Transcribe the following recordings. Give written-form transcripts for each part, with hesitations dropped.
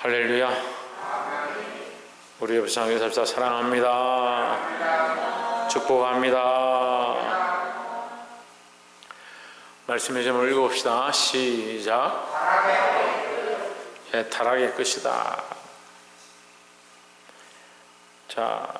할렐루야. 우리 옆에 삽시다. 사랑합니다. 축복합니다. 말씀의 제목을 읽어봅시다. 시작. 타락의 끝이다. 자,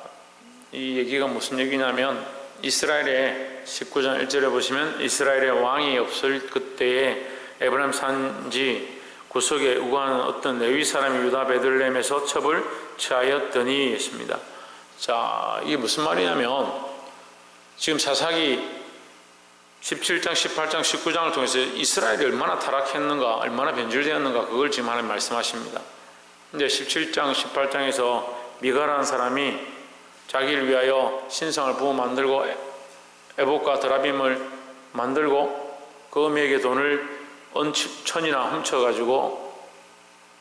이 얘기가 무슨 얘기냐면 이스라엘의 19장 1절에 보시면 이스라엘의 왕이 없을 그때에 에브라임 산지 구석에 우거하는 어떤 레위 사람이 유다 베들레헴에서 첩을 취하였더니 했습니다. 자, 이게 무슨 말이냐면 지금 사사기 17장, 18장, 19장을 통해서 이스라엘이 얼마나 타락했는가, 얼마나 변질되었는가, 그걸 지금 하나님 말씀하십니다. 이제 17장, 18장에서 미가라는 사람이 자기를 위하여 신상을 부어 만들고 에봇과 드라빔을 만들고 그 어미에게 돈을 천이나 훔쳐가지고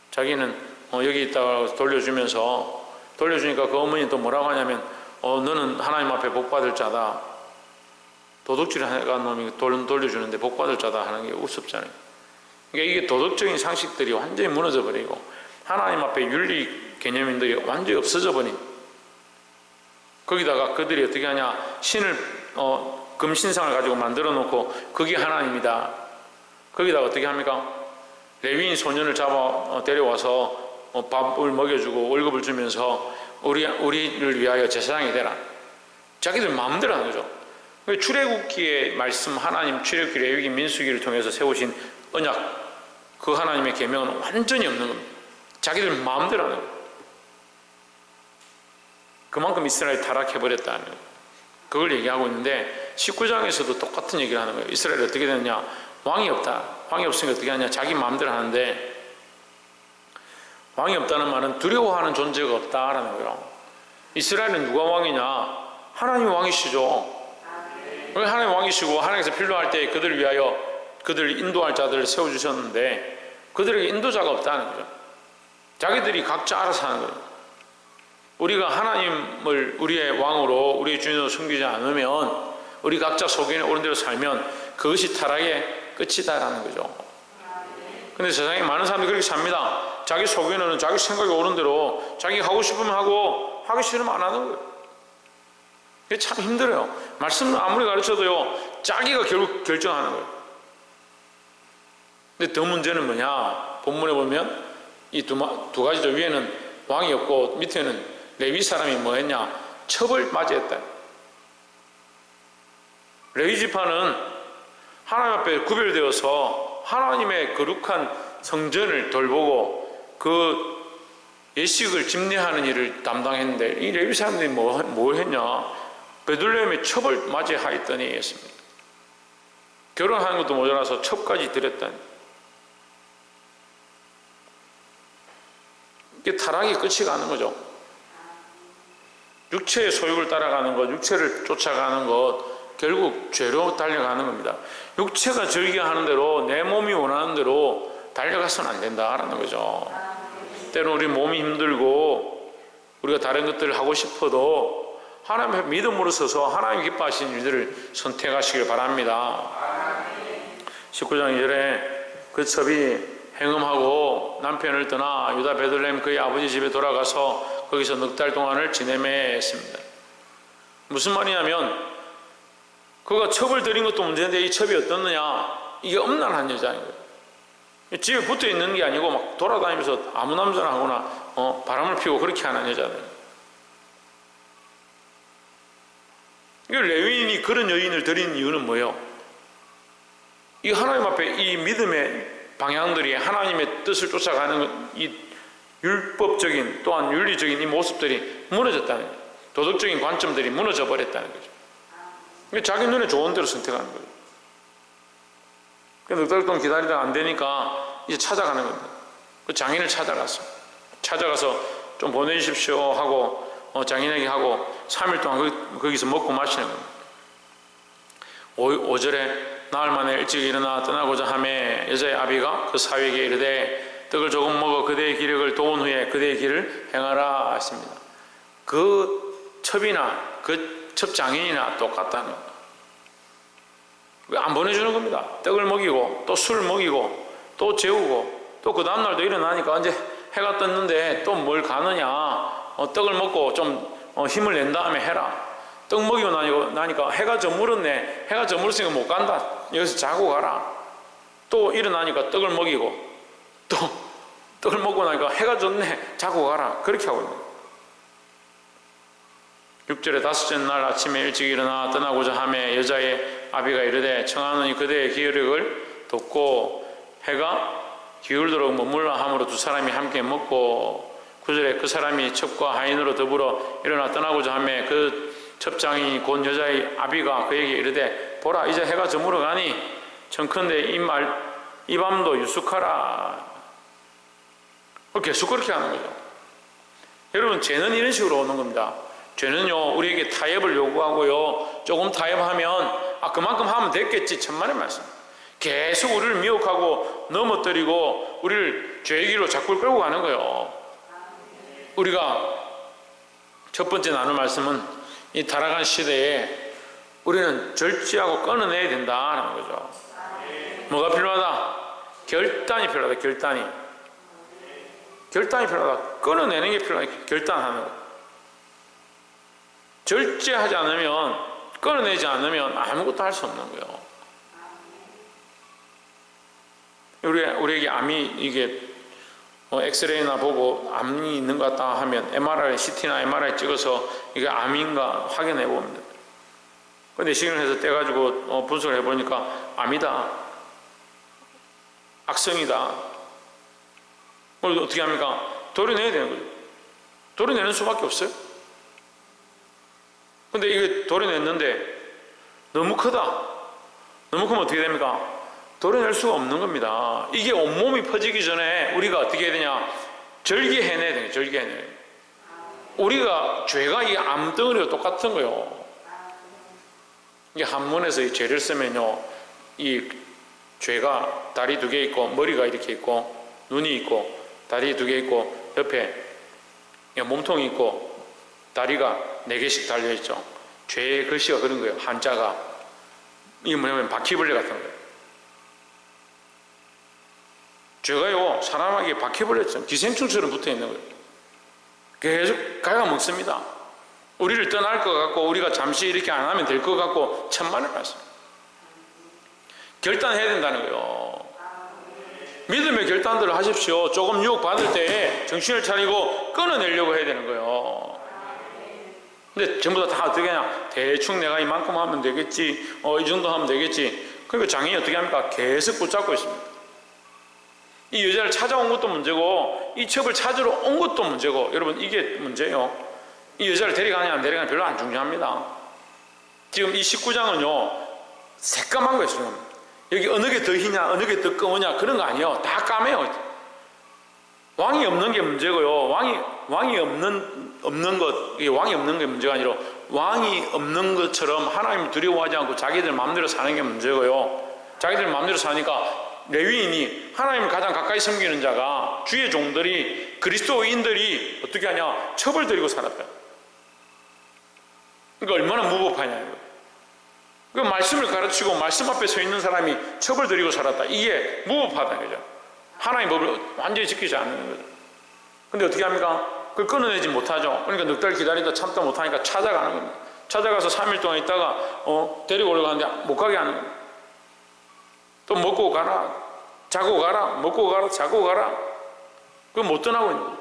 자기는 여기 있다가 돌려주니까 그 어머니 또 뭐라고 하냐면 너는 하나님 앞에 복받을 자다. 도둑질 해간 놈이 돈 돌려주는데 복받을 자다 하는 게 우습잖아요. 그러니까 이게 도덕적인 상식들이 완전히 무너져 버리고 하나님 앞에 윤리 개념인들이 완전히 없어져 버린, 거기다가 그들이 어떻게 하냐, 신을 금신상을 가지고 만들어 놓고 그게 하나님이다. 거기다가 어떻게 합니까? 레위인 소년을 잡아 데려와서 밥을 먹여주고 월급을 주면서 우리를 위하여 제사장이 되라. 자기들 마음대로 하는 거죠. 출애굽기의 말씀, 하나님 출애굽기, 레위기, 민수기를 통해서 세우신 언약, 그 하나님의 계명은 완전히 없는 겁니다. 자기들 마음대로 하는 거예요. 그만큼 이스라엘이 타락해버렸다는 거예요. 그걸 얘기하고 있는데 19장에서도 똑같은 얘기를 하는 거예요. 이스라엘이 어떻게 되느냐? 왕이 없다. 왕이 없으니까 어떻게 하냐? 자기 마음대로 하는데, 왕이 없다는 말은 두려워하는 존재가 없다라는 거예요. 이스라엘은 누가 왕이냐? 하나님이 왕이시죠. 하나님 왕이시고 하나님께서 필요할 때 그들을 위하여 그들을 인도할 자들을 세워주셨는데 그들에게 인도자가 없다는 거죠. 자기들이 각자 알아서 하는 거예요. 우리가 하나님을 우리의 왕으로 우리의 주인으로 섬기지 않으면, 우리 각자 속에 옳은 대로 살면 그것이 타락의 끝이다라는 거죠. 근데 세상에 많은 사람들이 그렇게 삽니다. 자기 속에는 자기 생각이 옳은 대로 자기가 하고 싶으면 하고 하기 싫으면 안 하는 거예요. 그게 참 힘들어요. 말씀을 아무리 가르쳐도요, 자기가 결국 결정하는 거예요. 근데 더 문제는 뭐냐? 본문에 보면 이 두 가지죠. 위에는 왕이 없고 밑에는 레위 사람이 뭐 했냐? 첩을 맞이했다. 레위 지파는 하나님 앞에 구별되어서 하나님의 거룩한 성전을 돌보고 그 예식을 집례하는 일을 담당했는데 이 레위 사람들이 뭘 했냐? 베들레헴에 첩을 맞이하였더니 했습니다. 결혼하는 것도 모자라서 첩까지 드렸다니. 이게 타락의 끝이 가는 거죠. 육체의 소욕을 따라가는 것, 육체를 쫓아가는 것, 결국 죄로 달려가는 겁니다. 육체가 즐겨하는 대로, 내 몸이 원하는 대로 달려가서는 안 된다라는 거죠. 때로는 우리 몸이 힘들고 우리가 다른 것들을 하고 싶어도 하나님 앞에 믿음으로 서서 하나님 기뻐하시는 일들을 선택하시길 바랍니다. 19장 2절에 그 첩이 행음하고 남편을 떠나 유다 베들레헴 그의 아버지 집에 돌아가서 거기서 넉 달 동안을 지내매 했습니다. 무슨 말이냐면 그가 첩을 들인 것도 문제인데 이 첩이 어떻느냐? 이게 음란한 여자인 거예요. 집에 붙어 있는 게 아니고 막 돌아다니면서 아무 남자나 하거나 바람을 피우고 그렇게 하는 여자들. 이 레위인이 그런 여인을 들인 이유는 뭐예요? 이 하나님 앞에 이 믿음의 방향들이, 하나님의 뜻을 쫓아가는 이 율법적인 또한 윤리적인 이 모습들이 무너졌다는 거예요. 도덕적인 관점들이 무너져 버렸다는 거죠. 자기 눈에 좋은 대로 선택하는 거예요. 넉 달 동안 기다리다가 안 되니까 이제 찾아가는 겁니다. 그 장인을 찾아가서 좀 보내주십시오 하고 장인에게 하고 3일 동안 거기서 먹고 마시는 겁니다. 5절에 나흘 만에 일찍 일어나 떠나고자 하매 여자의 아비가 그 사위에게 이르되 떡을 조금 먹어 그대의 기력을 도운 후에 그대의 길을 행하라 했습니다. 그 첩이나 그 첩장인이나 똑같다는 겁니다. 안 보내주는 겁니다. 떡을 먹이고 또 술 먹이고 또 재우고 또 그 다음날도 일어나니까 이제 해가 떴는데 또 뭘 가느냐. 떡을 먹고 좀 힘을 낸 다음에 해라. 떡 먹이고 나니까 해가 저물었네. 해가 저물었으니까 못 간다. 여기서 자고 가라. 또 일어나니까 떡을 먹이고 또 떡을 먹고 나니까 해가 졌네. 자고 가라. 그렇게 하고 있는 거예요. 6절에 다섯째 날 아침에 일찍 일어나 떠나고자 하매 여자의 아비가 이르되 청하노니 그대의 기울력을 돕고 해가 기울도록 머물라 함으로 두 사람이 함께 먹고 9절에 그 사람이 첩과 하인으로 더불어 일어나 떠나고자 하매 그 첩장이 곧 여자의 아비가 그에게 이르되 보라 이제 해가 저물어 가니 청컨대 이 밤도 유숙하라. 계속 그렇게 하는 거죠. 여러분 죄는 이런 식으로 오는 겁니다. 죄는요 우리에게 타협을 요구하고요 조금 타협하면 그만큼 하면 됐겠지 천만의 말씀. 계속 우리를 미혹하고 넘어뜨리고 우리를 죄의 길로 자꾸 끌고 가는 거예요. 우리가 첫 번째 나눌 말씀은 이 타락한 시대에 우리는 절제하고 끊어내야 된다는 거죠. 뭐가 필요하다? 결단이 필요하다. 결단이 필요하다. 끊어내는 게 필요하다. 결단하는 거. 절제하지 않으면, 끊어내지 않으면 아무것도 할 수 없는 거예요. 우리에게 암이 이게 엑스레이나 보고 암이 있는 것 같다 하면 MRI, CT나 MRI 찍어서 이게 암인가 확인해 봅니다. 근데 시경을 해서 떼가지고 분석을 해보니까 암이다. 악성이다. 어떻게 합니까? 도려내야 되는 거죠. 도려내는 수밖에 없어요. 근데 이게 도려냈는데 너무 크다. 너무 크면 어떻게 됩니까? 도려낼 수가 없는 겁니다. 이게 온몸이 퍼지기 전에 우리가 어떻게 해야 되냐? 절개해내야 돼요. 절개해내야. 우리가 죄가 이 암덩어리와 똑같은 거예요. 이게 한문에서 이 죄를 쓰면요, 이 죄가 다리 2개 있고 머리가 이렇게 있고 눈이 있고 다리 2개 있고 옆에 몸통이 있고 다리가 4개씩 달려있죠. 죄의 글씨가 그런 거예요. 한자가. 이게 뭐냐면 바퀴벌레 같은 거예요. 죄가요 사람에게 바퀴벌레처럼 기생충처럼 붙어있는 거예요. 계속 갉아먹습니다. 우리를 떠날 것 같고 우리가 잠시 이렇게 안 하면 될 것 같고 천만을 말씀. 결단해야 된다는 거예요. 믿음의 결단들을 하십시오. 조금 유혹받을 때 정신을 차리고 끊어내려고 해야 되는 거예요. 근데 전부 다 어떻게 하냐? 대충 내가 이만큼 하면 되겠지, 이 정도 하면 되겠지. 그러니까 장인이 어떻게 합니까? 계속 붙잡고 있습니다. 이 여자를 찾아온 것도 문제고 이 첩을 찾으러 온 것도 문제고, 여러분 이게 문제예요. 이 여자를 데려가냐 안 데려가냐 별로 안 중요합니다. 지금 이 19장은요 새까만 거예요. 지금 여기 어느 게 더 희냐 어느 게 더 검으냐 그런 거 아니에요. 다 까매요. 왕이 없는 게 문제고요. 왕이 없는 것, 이게 왕이 없는 게 문제가 아니라 왕이 없는 것처럼 하나님 두려워하지 않고 자기들 마음대로 사는 게 문제고요. 자기들 마음대로 사니까 레위인이 하나님을 가장 가까이 섬기는 자가, 주의 종들이, 그리스도인들이 어떻게 하냐? 첩을 들이고 살았다. 그러니까 얼마나 무법하냐. 그 말씀을 가르치고 말씀 앞에 서 있는 사람이 첩을 들이고 살았다. 이게 무법하다. 그죠? 하나님의 법을 완전히 지키지 않는 거죠. 근데 어떻게 합니까? 그걸 끊어내지 못하죠. 그러니까 넉 달 기다리다 참다 못하니까 찾아가는 겁니다. 찾아가서 3일 동안 있다가 데리고 오려고 하는데 못 가게 하는 겁니다. 또 먹고 가라, 자고 가라, 먹고 가라, 자고 가라. 그거 못 떠나고 있는 거예요.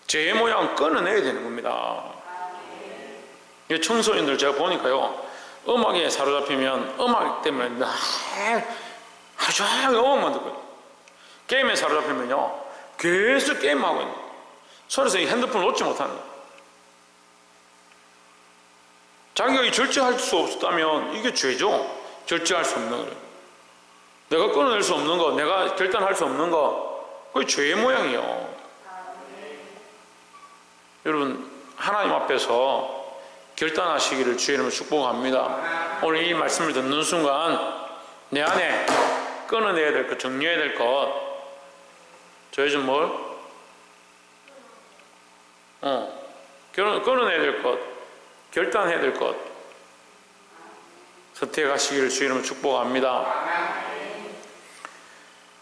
죄의 모양은 끊어내야 되는 겁니다. 이 청소년들 제가 보니까요, 음악에 사로잡히면 음악 때문에 하루 종일 음악만 듣고, 게임에 사로잡히면요 계속 게임하고 있는 거예요. 손에서 이 핸드폰을 놓지 못하는 거예요. 자기가 이 절제할 수 없다면 이게 죄죠. 절제할 수 없는 거예요. 내가 끊어낼 수 없는 거, 내가 결단할 수 없는 거, 그게 죄의 모양이에요. 여러분, 하나님 앞에서 결단하시기를 주의 이름으로 축복합니다. 오늘 이 말씀을 듣는 순간 내 안에 끊어내야 될 것, 정리해야 될 것, 저 요즘 뭘? 끊어내야 될 것, 결단해야 될 것, 선택하시기를 주의 이름으로 축복합니다.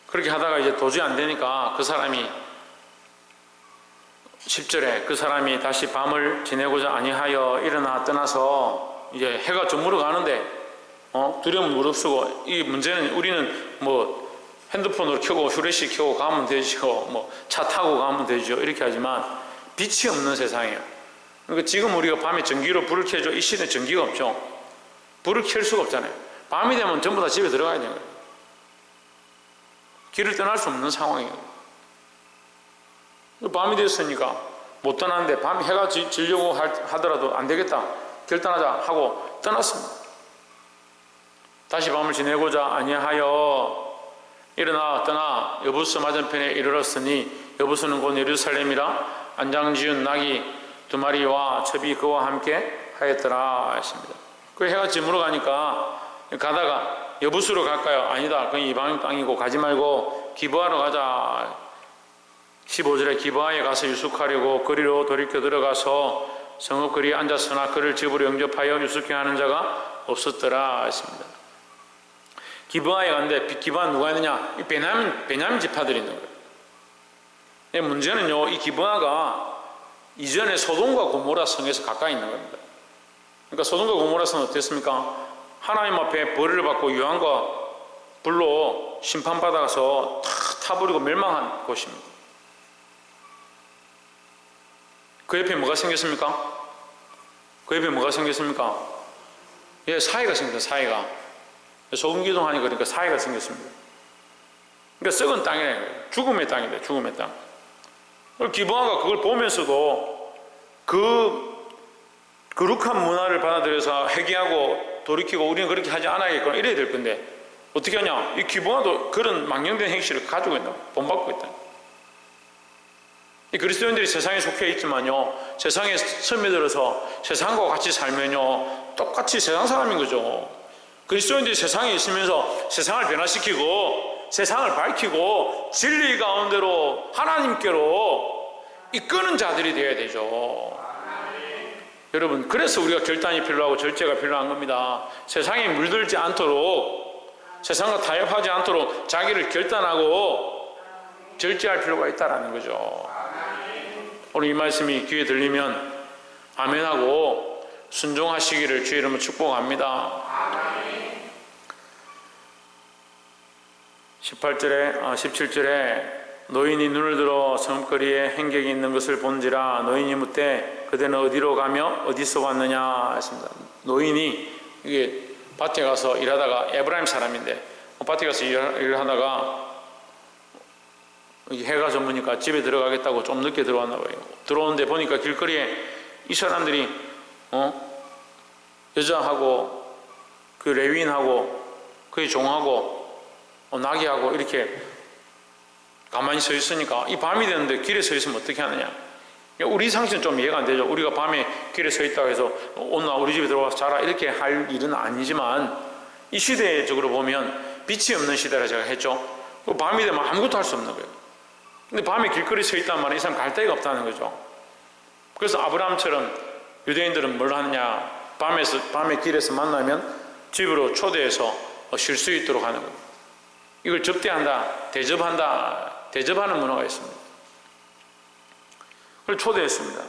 그렇게 하다가 이제 도저히 안 되니까 그 사람이 10절에 그 사람이 다시 밤을 지내고자 아니하여 일어나 떠나서 이제 해가 저물어 가는데 두려움 무릅쓰고, 이 문제는 우리는 뭐 핸드폰으로 켜고 휴대시 켜고 가면 되죠, 뭐 차 타고 가면 되죠, 이렇게 하지만 빛이 없는 세상이에요. 그러니까 지금 우리가 밤에 전기로 불을 켜죠. 이 시대에 전기가 없죠. 불을 켤 수가 없잖아요. 밤이 되면 전부 다 집에 들어가야 되는 거예요. 길을 떠날 수 없는 상황이에요. 밤이 됐으니까 못 떠나는데, 밤에 해가 지려고 하더라도 안 되겠다, 결단하자 하고 떠났습니다. 다시 밤을 지내고자 아니하여 일어나 떠나 여부스 맞은편에 이르렀으니, 여부스는 곧 예루살렘이라 안장지은 낙이 2마리와 첩이 그와 함께 하였더라 했습니다. 그 해가 지물어 가니까 가다가 여부스로 갈까요? 아니다, 그건 이방 땅이고 가지 말고 기브아로 가자. 15절에 기브아에 가서 유숙하려고 거리로 돌이켜 들어가서 성읍 거리에 앉았으나 그를 집으로 영접하여 유숙해 하는 자가 없었더라 했습니다. 기브아에 갔는데, 기브아 누가 있느냐? 이 베냐민 지파들이 있는 거예요. 문제는요, 이 기브아가 이전에 소돔과 고모라 성에서 가까이 있는 겁니다. 그러니까 소돔과 고모라 성은 어땠습니까? 하나님 앞에 벌을 받고 유황과 불로 심판받아서 다 타버리고 멸망한 곳입니다. 그 옆에 뭐가 생겼습니까? 그 옆에 뭐가 생겼습니까? 예, 사이가 생겼다, 사이가. 소금기둥하니 그러니까 사이가 생겼습니다. 그러니까 썩은 땅이에요. 죽음의 땅이다, 죽음의 땅. 기브아가 그걸 보면서도 그 거룩한 문화를 받아들여서 회개하고 돌이키고 우리는 그렇게 하지 않아야겠구나 이래야 될 건데, 어떻게 하냐? 이 기브아도 그런 망령된 행실을 가지고 있다, 본받고 있다. 이 그리스도인들이 세상에 속해 있지만요, 세상에 스며들어서 세상과 같이 살면요 똑같이 세상 사람인 거죠. 그리스도인들이 세상에 있으면서 세상을 변화시키고 세상을 밝히고 진리 가운데로 하나님께로 이끄는 자들이 되어야 되죠. 여러분, 그래서 우리가 결단이 필요하고 절제가 필요한 겁니다. 세상에 물들지 않도록, 세상과 타협하지 않도록 자기를 결단하고 절제할 필요가 있다는 거죠. 오늘 이 말씀이 귀에 들리면 아멘하고 순종하시기를 주의 이름으로 축복합니다. 17절에 노인이 눈을 들어 성읍거리에 행객이 있는 것을 본지라 노인이 묻되 그대는 어디로 가며 어디서 왔느냐 했습니다. 노인이 이게 밭에 가서 일하다가, 에브라임 사람인데 밭에 가서 일을 하다가 해가 저무니까 집에 들어가겠다고 좀 늦게 들어왔나 봐요. 들어오는데 보니까 길거리에 이 사람들이 여자하고 그 레위인하고 그의 종하고 나귀하고 이렇게 가만히 서 있으니까, 이 밤이 되는데 길에 서 있으면 어떻게 하느냐? 우리 상식은 좀 이해가 안 되죠. 우리가 밤에 길에 서 있다고 해서 오늘 우리 집에 들어와서 자라 이렇게 할 일은 아니지만, 이 시대적으로 보면 빛이 없는 시대라 제가 했죠. 밤이 되면 아무것도 할 수 없는 거예요. 근데 밤에 길거리에 서 있단 말은 이 사람 갈 데가 없다는 거죠. 그래서 아브라함처럼 유대인들은 뭘 하느냐? 밤에 길에서 만나면 집으로 초대해서 쉴 수 있도록 하는 거예요. 이걸 접대한다, 대접하는 문화가 있습니다. 그걸 초대했습니다.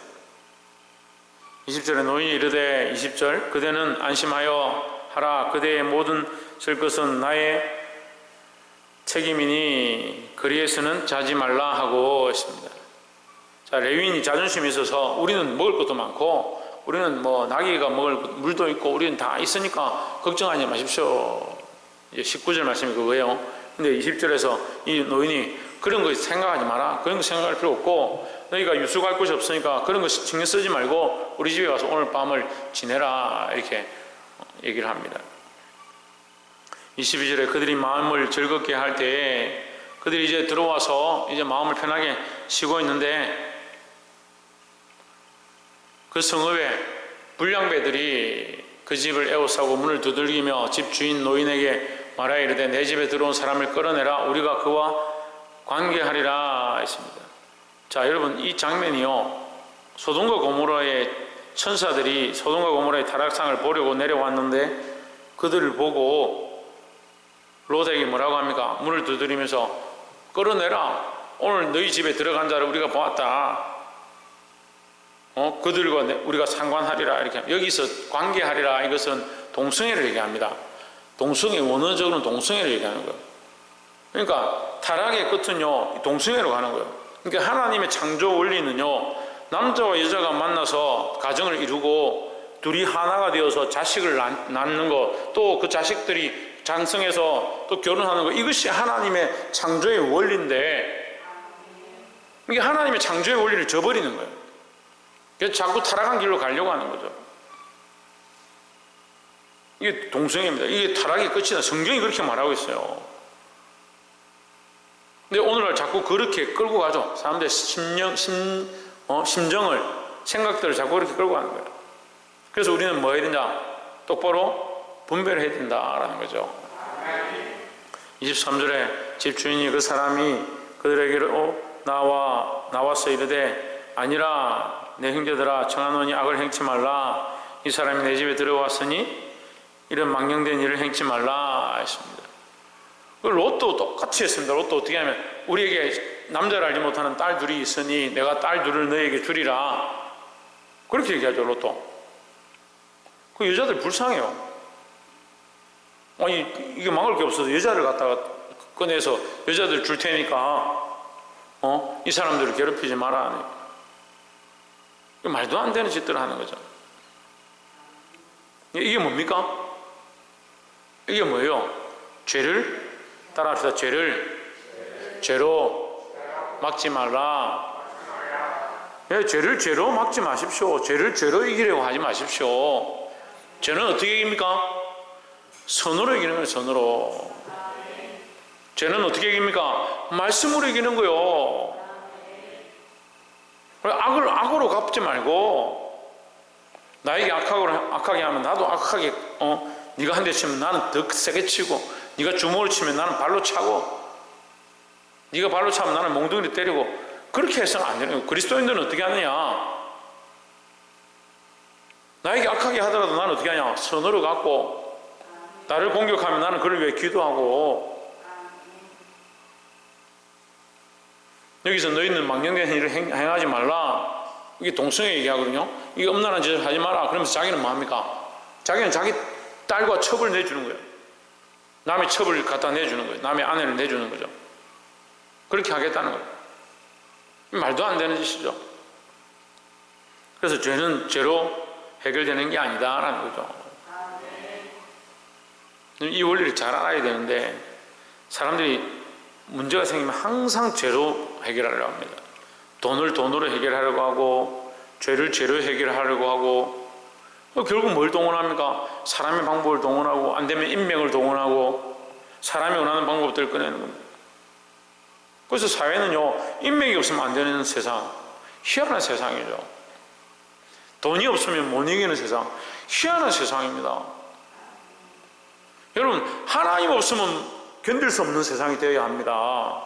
20절에 노인이 이르되, 20절, 그대는 안심하여 하라. 그대의 모든 쓸 것은 나의 책임이니 그리에서는 자지 말라 하고 했습니다. 자, 레위인이 자존심이 있어서 우리는 먹을 것도 많고 우리는 뭐 나귀가 먹을 물도 있고 우리는 다 있으니까 걱정하지 마십시오. 19절 말씀이 그거예요. 근데 20절에서 이 노인이 그런 거 생각하지 마라. 그런 거 생각할 필요 없고, 너희가 유숙할 곳이 없으니까 그런 거 신경 쓰지 말고 우리 집에 와서 오늘 밤을 지내라, 이렇게 얘기를 합니다. 22절에 그들이 마음을 즐겁게 할 때에 그들이 이제 들어와서 이제 마음을 편하게 쉬고 있는데, 그 성읍에 불량배들이 그 집을 에워싸고 문을 두들기며 집 주인 노인에게 말하여 이르되 내 집에 들어온 사람을 끌어내라. 우리가 그와 관계하리라 했습니다. 자, 여러분, 이 장면이요, 소돔과 고모라의 천사들이 소돔과 고모라의 타락상을 보려고 내려왔는데 그들을 보고 롯에게 뭐라고 합니까? 문을 두드리면서 끌어내라. 오늘 너희 집에 들어간 자를 우리가 보았다. 그들과 우리가 상관하리라. 이렇게 여기서 관계하리라. 이것은 동성애를 얘기합니다. 동성애, 원어적으로는 동성애를 얘기하는 거예요. 그러니까 타락의 끝은요, 동성애로 가는 거예요. 그러니까 하나님의 창조 원리는요, 남자와 여자가 만나서 가정을 이루고 둘이 하나가 되어서 자식을 낳는 거, 또 그 자식들이 장성해서 또 결혼하는 거, 이것이 하나님의 창조의 원리인데, 이게 하나님의 창조의 원리를 저버리는 거예요. 그래서 자꾸 타락한 길로 가려고 하는 거죠. 이게 동성애입니다. 이게 타락의 끝이다. 성경이 그렇게 말하고 있어요. 근데 오늘날 자꾸 그렇게 끌고 가죠. 사람들의 심정을, 생각들을 자꾸 그렇게 끌고 가는 거예요. 그래서 우리는 뭐 해야 되냐? 똑바로 분별해야 된다라는 거죠. 23절에 집주인이 그 사람이 그들에게로 나와서 이르되 아니라 내 형제들아 청하노니 악을 행치 말라. 이 사람이 내 집에 들어왔으니 이런 망령된 일을 행치 말라 했습니다. 롯도 똑같이 했습니다. 롯도 어떻게 하면 우리에게 남자를 알지 못하는 딸 둘이 있으니 내가 딸 둘을 너에게 주리라. 그렇게 얘기하죠. 롯도. 그 여자들 불쌍해요. 아니 이게 막을 게 없어서 여자를 갖다가 꺼내서 여자들 줄 테니까 이 사람들을 괴롭히지 마라. 말도 안 되는 짓들을 하는 거죠. 이게 뭡니까? 이게 뭐예요? 죄를 따라합시다. 죄로 막지 말라. 예, 죄를 죄로 막지 마십시오. 죄를 죄로 이기려고 하지 마십시오. 죄는 어떻게 이깁니까? 선으로 이기는 거예요. 선으로. 죄는 어떻게 이깁니까? 말씀으로 이기는 거예요. 악으로 갚지 말고 나에게 악하게 하면 나도 악하게 네가 한 대 치면 나는 더 세게 치고 네가 주먹을 치면 나는 발로 차고 네가 발로 차면 나는 몽둥이를 때리고 그렇게 해서는 안 되는 거예요. 그리스도인들은 어떻게 하느냐? 나에게 악하게 하더라도 나는 어떻게 하냐? 선으로 갚고 나를 공격하면 나는 그를 위해 기도하고 여기서 너희는 망령된 일을 행하지 말라. 이게 동성애 얘기하거든요. 이게 음란한 짓을 하지 마라. 그러면서 자기는 뭐합니까? 자기는 자기 딸과 첩을 내주는 거예요. 남의 첩을 갖다 내주는 거예요. 남의 아내를 내주는 거죠. 그렇게 하겠다는 거예요. 말도 안 되는 짓이죠. 그래서 죄는 죄로 해결되는 게 아니다라는 거죠. 이 원리를 잘 알아야 되는데 사람들이 문제가 생기면 항상 죄로 해결하려고 합니다. 돈을 돈으로 해결하려고 하고 죄를 죄로 해결하려고 하고 결국 뭘 동원합니까? 사람의 방법을 동원하고 안 되면 인명을 동원하고 사람이 원하는 방법들을 꺼내는 겁니다. 그래서 사회는요 인맥이 없으면 안 되는 세상, 희한한 세상이죠. 돈이 없으면 못 이기는 세상, 희한한 세상입니다. 여러분 하나님 없으면 견딜 수 없는 세상이 되어야 합니다.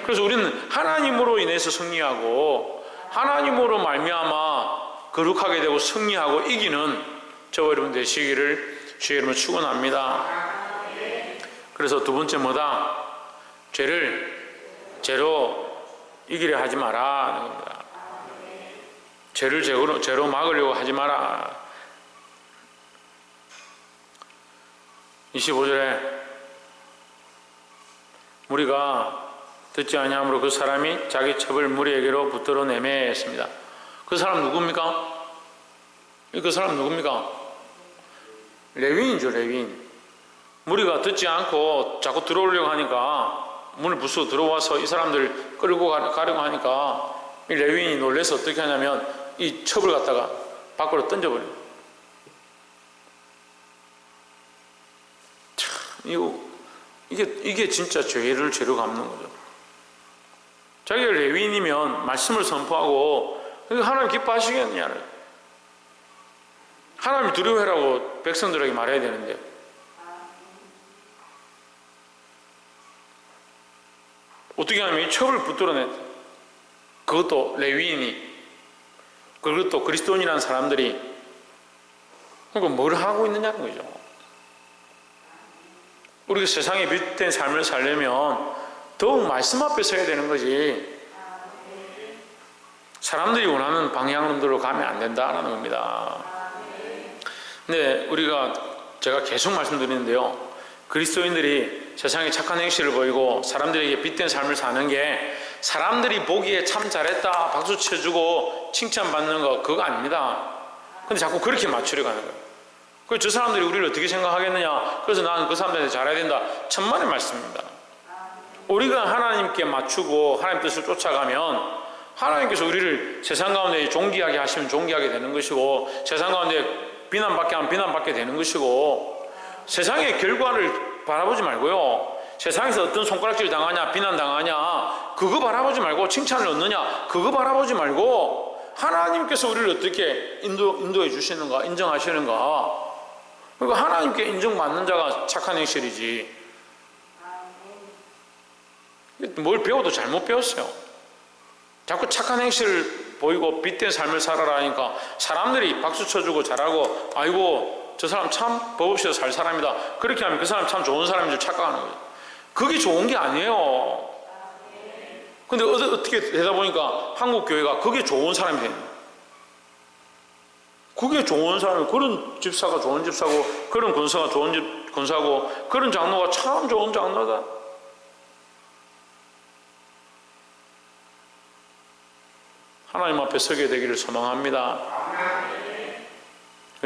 그래서 우리는 하나님으로 인해서 승리하고 하나님으로 말미암아 거룩하게 되고 승리하고 이기는 저와 여러분 되시기를 주의 이름으로 축원합니다. 그래서 두 번째 뭐다? 죄를 죄로 이기려 하지 마라 하는 겁니다. 죄를 죄로 막으려고 하지 마라. 25절에 무리가 듣지 아니하므로 그 사람이 자기 첩을 무리에게로 붙들어 내매 했습니다. 그 사람 누굽니까? 그 사람 누굽니까? 레위인이죠. 레위인. 무리가 듣지 않고 자꾸 들어오려고 하니까 문을 부수고 들어와서 이 사람들 끌고 가려고 하니까 이 레위인이 놀라서 어떻게 하냐면 이 첩을 갖다가 밖으로 던져버려요. 참 이게 진짜 죄를 죄로 갚는 거죠. 자기가 레위인이면 말씀을 선포하고 하나님 기뻐하시겠느냐를 하나님 두려워해라고 백성들에게 말해야 되는데 어떻게 하면 이 첩을 붙들어내 그것도 레위인이 그것도 그리스도인이라는 사람들이 그러니까 뭘 하고 있느냐는 거죠. 우리가 세상에 빛된 삶을 살려면 더욱 말씀 앞에 서야 되는 거지. 사람들이 원하는 방향으로 가면 안 된다라는 겁니다. 근데 제가 계속 말씀드리는데요, 그리스도인들이 세상에 착한 행실을 보이고 사람들에게 빗된 삶을 사는 게 사람들이 보기에 참 잘했다 박수 쳐주고 칭찬받는 거, 그거 아닙니다. 근데 자꾸 그렇게 맞추려고 하는 거예요. 그래서 저 사람들이 우리를 어떻게 생각하겠느냐, 그래서 나는 그 사람들한테 잘해야 된다, 천만의 말씀입니다. 우리가 하나님께 맞추고 하나님 뜻을 쫓아가면 하나님께서 우리를 세상 가운데 존귀하게 하시면 존귀하게 되는 것이고, 세상 가운데 비난받게 하면 비난받게 되는 것이고, 세상의 결과를 바라보지 말고요, 세상에서 어떤 손가락질 당하냐 비난당하냐 그거 바라보지 말고, 칭찬을 얻느냐 그거 바라보지 말고, 하나님께서 우리를 어떻게 인도해 주시는가, 인정하시는가. 그러니까 하나님께 인정받는 자가 착한 행실이지. 뭘 배워도 잘못 배웠어요. 자꾸 착한 행실을 보이고 빗된 삶을 살아라 하니까 사람들이 박수 쳐주고 잘하고, 아이고 저 사람 참 법 없이도 살 사람이다, 그렇게 하면 그 사람 참 좋은 사람인 줄 착각하는 거예요. 그게 좋은 게 아니에요. 근데 어떻게 되다 보니까 한국 교회가 그게 좋은 사람이 되는 거예요. 그게 좋은 사람이, 그런 집사가 좋은 집사고, 그런 권사가 좋은 권사고, 그런 장로가 참 좋은 장로다. 하나님 앞에 서게 되기를 소망합니다.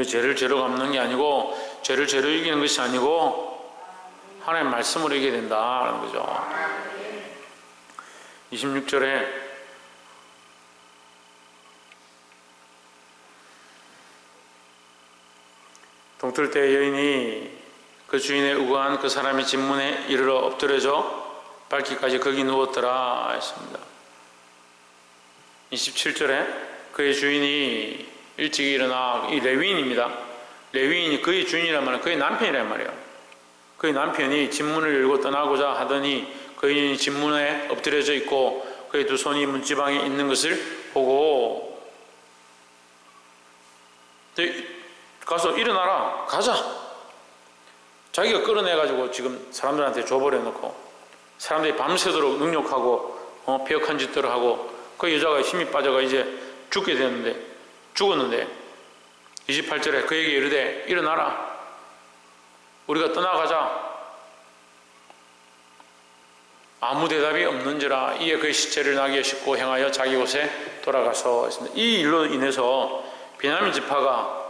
죄를 죄로 갚는 게 아니고, 죄를 죄로 이기는 것이 아니고 하나님 말씀으로 이기게 된다는 거죠. 26절에 동틀 때 여인이 그 주인의 우거한 그 사람의 집문에 이르러 엎드려져 밝기까지 거기 누웠더라 했습니다. 27절에 그의 주인이 일찍 일어나, 이 레위인입니다. 레위인이 그의 주인이라면 그의 남편이란 말이에요. 그의 남편이 집문을 열고 떠나고자 하더니 그의 집문에 엎드려져 있고 그의 두 손이 문지방에 있는 것을 보고, 가서 일어나라 가자. 자기가 끌어내가지고 지금 사람들한테 줘버려 놓고, 사람들이 밤새도록 능욕하고 폐역한 짓들을 하고, 그 여자가 힘이 빠져가 이제 죽었는데 28절에 그에게 이르되 일어나라 우리가 떠나가자. 아무 대답이 없는지라 이에 그의 시체를 나귀에 싣고 행하여 자기 곳에 돌아가서 했습니다. 이 일로 인해서 베냐민 지파가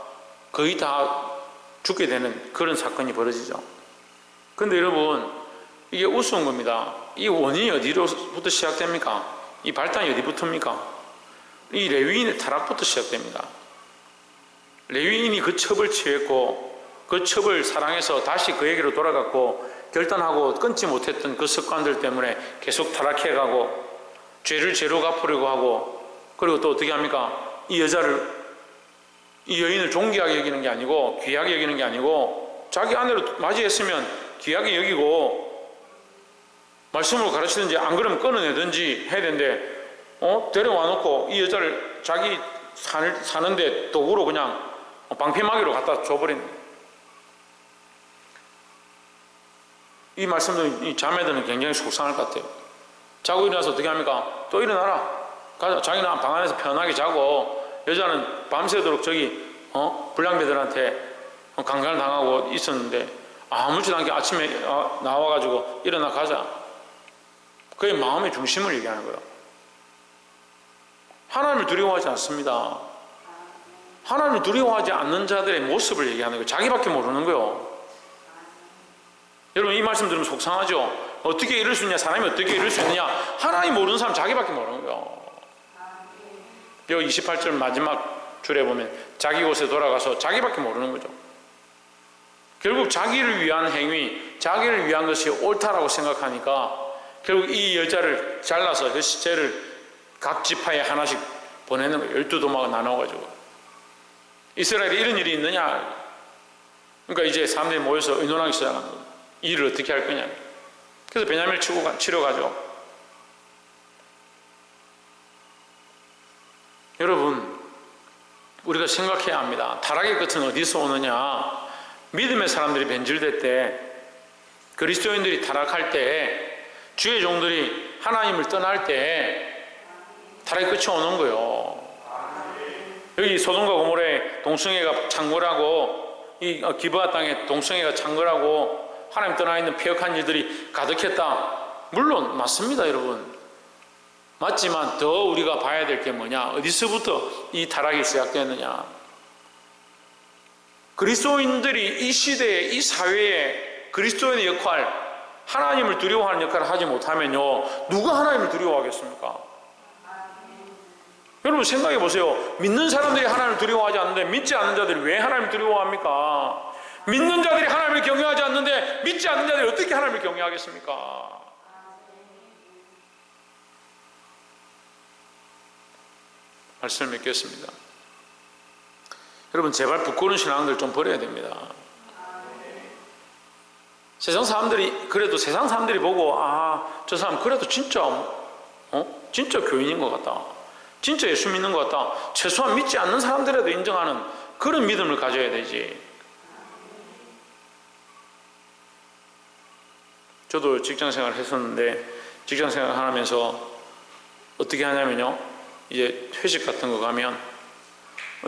거의 다 죽게 되는 그런 사건이 벌어지죠. 그런데 여러분, 이게 우스운 겁니다. 이 원인이 어디로부터 시작됩니까? 이 발단이 어디부터입니까? 이 레위인의 타락부터 시작됩니다. 레위인이 그 첩을 취했고 그 첩을 사랑해서 다시 그에게로 돌아갔고, 결단하고 끊지 못했던 그 습관들 때문에 계속 타락해가고 죄를 죄로 갚으려고 하고, 그리고 또 어떻게 합니까? 이 여인을 존귀하게 여기는 게 아니고, 귀하게 여기는 게 아니고, 자기 아내로 맞이했으면 귀하게 여기고 말씀으로 가르치든지 안 그러면 끊어내든지 해야 되는데, 데려와 놓고 이 여자를 자기 사는데 도구로 그냥 방패막이로 갖다 줘버린. 이 말씀도 이 자매들은 굉장히 속상할 것 같아요. 자고 일어나서 어떻게 합니까? 또 일어나라 가자. 자기는 방 안에서 편하게 자고, 여자는 밤새도록 저기 불량배들한테 강간을 당하고 있었는데 아무렇지도 않게 아침에 나와가지고 일어나 가자. 그의 마음의 중심을 얘기하는 거예요. 하나님을 두려워하지 않습니다. 하나님을 두려워하지 않는 자들의 모습을 얘기하는 거예요. 자기밖에 모르는 거예요. 여러분, 이 말씀 들으면 속상하죠? 어떻게 이럴 수 있냐? 사람이 어떻게 이럴 수 있느냐? 하나님 모르는 사람 자기밖에 모르는 거예요. 여기 28절 마지막 줄에 보면 자기 곳에 돌아가서 자기밖에 모르는 거죠. 결국 자기를 위한 행위, 자기를 위한 것이 옳다라고 생각하니까 결국 이 여자를 잘라서 그 시체를 각 지파에 하나씩 보내는 거예요. 12도마가 나눠가지고. 이스라엘에 이런 일이 있느냐? 그러니까 이제 사람들이 모여서 의논하기 시작하는 거예요. 이 일을 어떻게 할 거냐. 그래서 베냐민을 치러 가죠. 여러분, 우리가 생각해야 합니다. 타락의 끝은 어디서 오느냐? 믿음의 사람들이 변질될 때, 그리스도인들이 타락할 때 주의 종들이 하나님을 떠날 때 타락의 끝이 오는 거예요. 여기 소돔과 고모라에 동성애가 창궐하고 이 기브아 땅에 동성애가 창궐하고 하나님 떠나 있는 폐역한 일들이 가득했다. 물론 맞습니다, 여러분. 맞지만 더 우리가 봐야 될 게 뭐냐? 어디서부터 이 타락이 시작되느냐? 그리스도인들이 이 시대에, 이 사회에 그리스도인의 역할, 하나님을 두려워하는 역할을 하지 못하면요, 누가 하나님을 두려워하겠습니까? 여러분 생각해 보세요. 믿는 사람들이 하나님을 두려워하지 않는데 믿지 않는 자들이 왜 하나님을 두려워합니까? 믿는 자들이 하나님을 경외하지 않는데 믿지 않는 자들이 어떻게 하나님을 경외하겠습니까? 말씀을 맺겠습니다. 여러분 제발 부끄러운 신앙들 좀 버려야 됩니다. 세상 사람들이 그래도 세상 사람들이 보고 저 사람 그래도 진짜 진짜 교인인 것 같다. 진짜 예수 믿는 것 같다. 최소한 믿지 않는 사람들에도 인정하는 그런 믿음을 가져야 되지. 저도 직장생활을 했었는데 직장생활을 하면서 어떻게 하냐면요, 이제 회식 같은 거 가면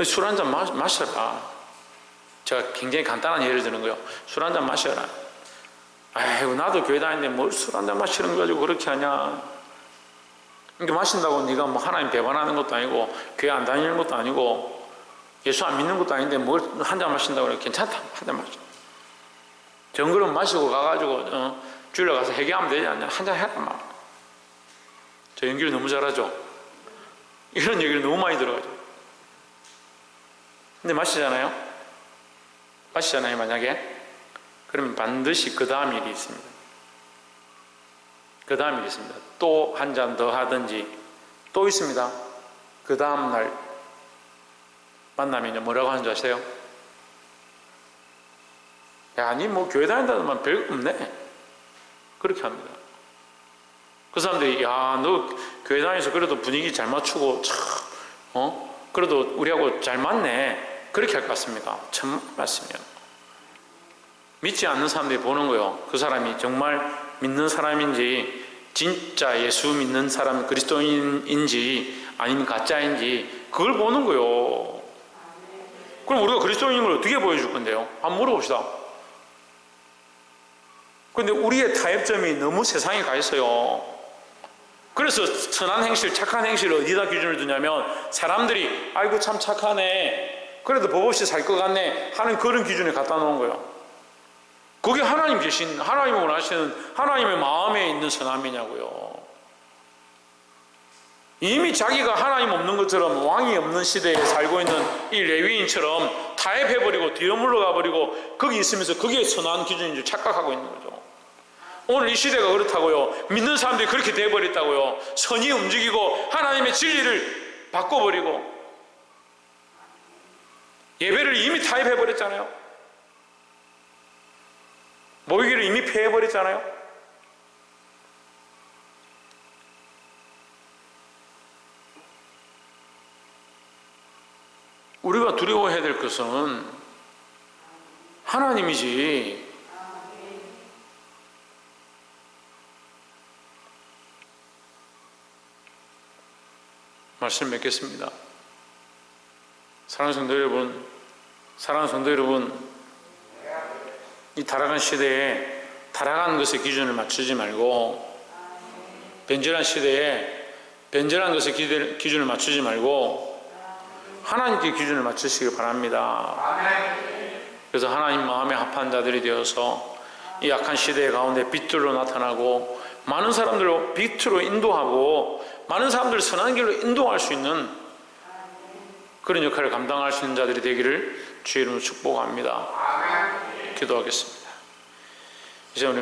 술 한잔 마셔라. 제가 굉장히 간단한 예를 드는 거예요. 술 한잔 마셔라. 아이고 나도 교회 다니는데 뭘 술 한잔 마시는 거 가지고 그렇게 하냐. 이게 마신다고 네가 뭐 하나님 배반하는 것도 아니고 교회 안 다니는 것도 아니고 예수 안 믿는 것도 아닌데 뭘 한 잔 마신다고 그래. 괜찮다, 한 잔 마셔. 정그럼 마시고 가가지고 주일날 가서 회개하면 되지 않냐. 한 잔 해라 막. 저 연기를 너무 잘하죠. 이런 얘기를 너무 많이 들어가죠. 근데 마시잖아요. 만약에. 그러면 반드시 그 다음 일이 있습니다. 그 다음 일이 있습니다. 또 한 잔 더 하든지 또 있습니다. 그 다음 날 만나면 뭐라고 하는 줄 아세요? 야, 니 뭐 교회 다닌다더만 별거 없네. 그렇게 합니다. 그 사람들이 야, 너 교회 다니면서 그래도 분위기 잘 맞추고 참 그래도 우리하고 잘 맞네. 그렇게 할 것 같습니까? 참 맞습니다. 믿지 않는 사람들이 보는 거예요. 그 사람이 정말 믿는 사람인지 진짜 예수 믿는 사람 그리스도인인지 아니면 가짜인지 그걸 보는 거예요. 그럼 우리가 그리스도인인 걸 어떻게 보여줄 건데요? 한번 물어봅시다. 그런데 우리의 타협점이 너무 세상에 가 있어요. 그래서 선한 행실, 착한 행실을 어디다 기준을 두냐면 사람들이 아이고 참 착하네, 그래도 법 없이 살 것 같네 하는 그런 기준에 갖다 놓은 거예요. 그게 하나님 계신, 하나님이 원하시는 하나님의 마음에 있는 선함이냐고요. 이미 자기가 하나님 없는 것처럼 왕이 없는 시대에 살고 있는 이 레위인처럼 타협해버리고 뒤로 물러가버리고 거기 있으면서 그게 선한 기준인 줄 착각하고 있는 거죠. 오늘 이 시대가 그렇다고요. 믿는 사람들이 그렇게 돼버렸다고요. 선이 움직이고 하나님의 진리를 바꿔버리고 예배를 이미 타협해버렸잖아요. 모이기를 이미 폐해버렸잖아요. 우리가 두려워해야 될 것은 하나님이지. 말씀 맺겠습니다. 사랑하는 성도 여러분, 이 타락한 시대에 타락한 것의 기준을 맞추지 말고 변절한 시대에 변절한 것의 기준을 맞추지 말고 하나님께 기준을 맞추시기 바랍니다. 그래서 하나님 마음에 합한 자들이 되어서 이 악한 시대 가운데 빛으로 나타나고 많은 사람들을 빛으로 인도하고 많은 사람들을 선한 길로 인도할 수 있는 그런 역할을 감당할 수 있는 자들이 되기를 주의 이름으로 축복합니다. 기도하겠습니다. 이제 우리